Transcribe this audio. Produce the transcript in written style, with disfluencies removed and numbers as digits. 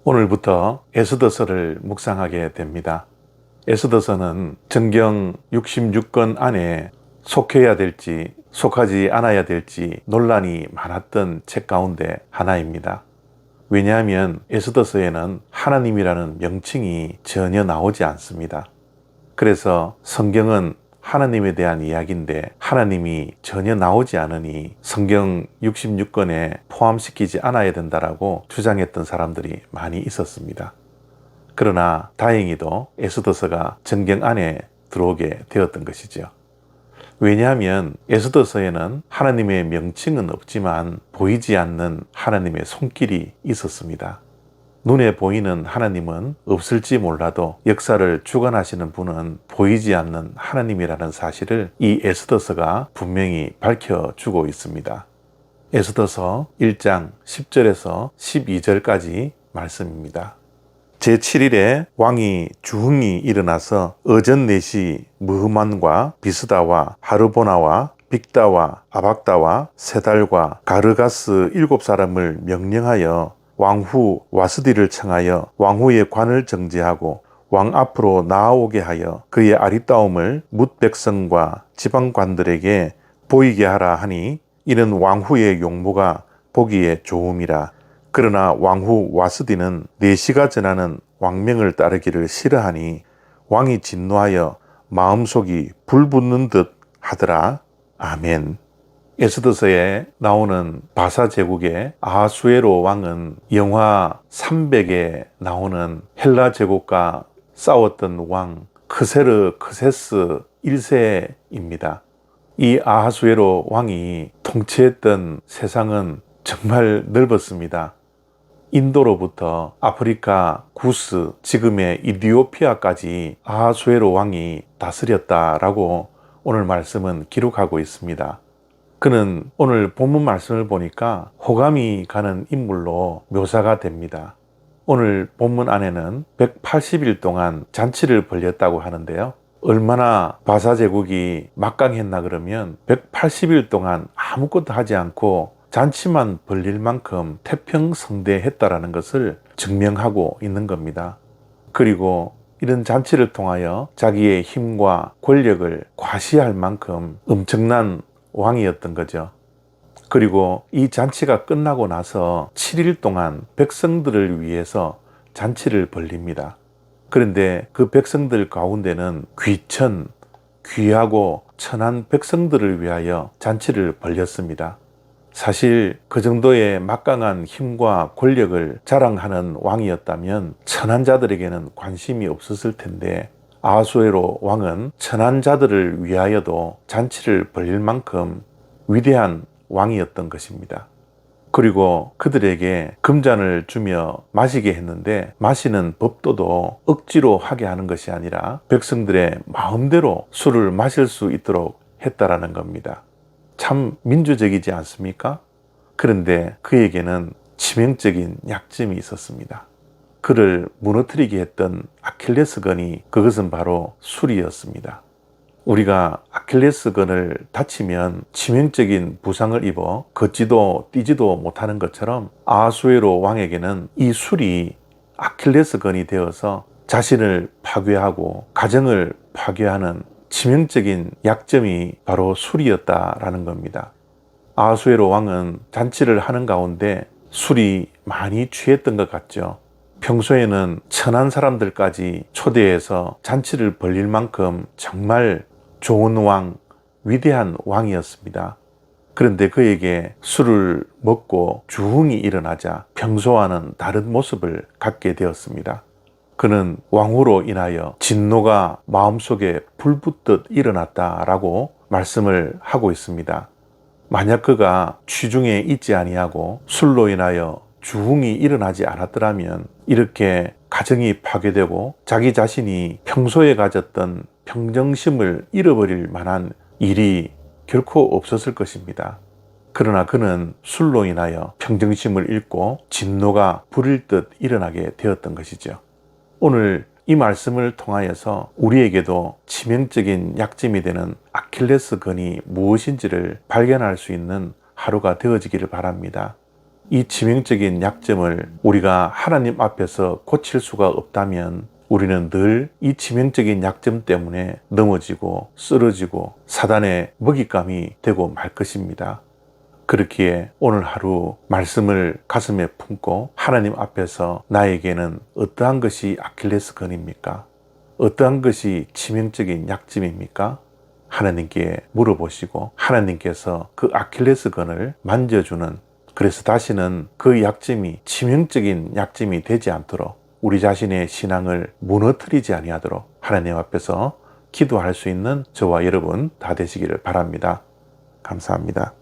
오늘부터 에스더서를 묵상하게 됩니다. 에스더서는 정경 66권 안에 속해야 될지 속하지 않아야 될지 논란이 많았던 책 가운데 하나입니다. 왜냐하면 에스더서에는 하나님이라는 명칭이 전혀 나오지 않습니다. 그래서 성경은 하나님에 대한 이야기인데 하나님이 전혀 나오지 않으니 성경 66권에 포함시키지 않아야 된다라고 주장했던 사람들이 많이 있었습니다. 그러나 다행히도 에스더서가 정경 안에 들어오게 되었던 것이죠. 왜냐하면 에스더서에는 하나님의 명칭은 없지만 보이지 않는 하나님의 손길이 있었습니다. 눈에 보이는 하나님은 없을지 몰라도 역사를 주관하시는 분은 보이지 않는 하나님이라는 사실을 이 에스더서가 분명히 밝혀주고 있습니다. 에스더서 1장 10절에서 12절까지 말씀입니다. 제7일에 왕이 주흥이 일어나서 어전넷이 무흐만과 비스다와 하르보나와 빅다와 아박다와 세달과 가르가스 7사람을 명령하여 왕후 와스디를 청하여 왕후의 관을 정지하고 왕 앞으로 나아오게 하여 그의 아리따움을 뭇 백성과 지방관들에게 보이게 하라 하니 이는 왕후의 용모가 보기에 좋음이라. 그러나 왕후 와스디는 내시가 전하는 왕명을 따르기를 싫어하니 왕이 진노하여 마음속이 불붙는 듯 하더라. 아멘. 에스더서에 나오는 바사 제국의 아하수에로 왕은 영화 300에 나오는 헬라 제국과 싸웠던 왕 크세르크세스 1세입니다. 이 아하수에로 왕이 통치했던 세상은 정말 넓었습니다. 인도로부터 아프리카 구스, 지금의 이디오피아까지 아하수에로 왕이 다스렸다라고 오늘 말씀은 기록하고 있습니다. 그는 오늘 본문 말씀을 보니까 호감이 가는 인물로 묘사가 됩니다. 오늘 본문 안에는 180일 동안 잔치를 벌였다고 하는데요. 얼마나 바사 제국이 막강했나 그러면 180일 동안 아무것도 하지 않고 잔치만 벌릴 만큼 태평성대했다라는 것을 증명하고 있는 겁니다. 그리고 이런 잔치를 통하여 자기의 힘과 권력을 과시할 만큼 엄청난 왕이었던 거죠. 그리고 이 잔치가 끝나고 나서 7일 동안 백성들을 위해서 잔치를 벌립니다. 그런데 그 백성들 가운데는 귀하고 천한 백성들을 위하여 잔치를 벌렸습니다. 사실 그 정도의 막강한 힘과 권력을 자랑하는 왕이었다면 천한 자들에게는 관심이 없었을 텐데 아하수에로 왕은 천한 자들을 위하여도 잔치를 벌일 만큼 위대한 왕이었던 것입니다. 그리고 그들에게 금잔을 주며 마시게 했는데 마시는 법도도 억지로 하게 하는 것이 아니라 백성들의 마음대로 술을 마실 수 있도록 했다라는 겁니다. 참 민주적이지 않습니까? 그런데 그에게는 치명적인 약점이 있었습니다. 그를 무너뜨리게 했던 아킬레스건이 그것은 바로 술이었습니다. 우리가 아킬레스건을 다치면 치명적인 부상을 입어 걷지도 뛰지도 못하는 것처럼 아하수에로 왕에게는 이 술이 아킬레스건이 되어서 자신을 파괴하고 가정을 파괴하는 치명적인 약점이 바로 술이었다라는 겁니다. 아하수에로 왕은 잔치를 하는 가운데 술이 많이 취했던 것 같죠. 평소에는 천한 사람들까지 초대해서 잔치를 벌릴 만큼 정말 좋은 왕, 위대한 왕이었습니다. 그런데 그에게 술을 먹고 주흥이 일어나자 평소와는 다른 모습을 갖게 되었습니다. 그는 왕후로 인하여 진노가 마음속에 불붙듯 일어났다라고 말씀을 하고 있습니다. 만약 그가 취중에 있지 아니하고 술로 인하여 주흥이 일어나지 않았더라면 이렇게 가정이 파괴되고 자기 자신이 평소에 가졌던 평정심을 잃어버릴 만한 일이 결코 없었을 것입니다. 그러나 그는 술로 인하여 평정심을 잃고 진노가 불일 듯 일어나게 되었던 것이죠. 오늘 이 말씀을 통하여서 우리에게도 치명적인 약점이 되는 아킬레스건이 무엇인지를 발견할 수 있는 하루가 되어지기를 바랍니다. 이 치명적인 약점을 우리가 하나님 앞에서 고칠 수가 없다면 우리는 늘 이 치명적인 약점 때문에 넘어지고 쓰러지고 사단의 먹잇감이 되고 말 것입니다. 그렇기에 오늘 하루 말씀을 가슴에 품고 하나님 앞에서 나에게는 어떠한 것이 아킬레스건입니까? 어떠한 것이 치명적인 약점입니까? 하나님께 물어보시고 하나님께서 그 아킬레스건을 만져주는, 그래서 다시는 그 약점이 치명적인 약점이 되지 않도록 우리 자신의 신앙을 무너뜨리지 아니하도록 하나님 앞에서 기도할 수 있는 저와 여러분 다 되시기를 바랍니다. 감사합니다.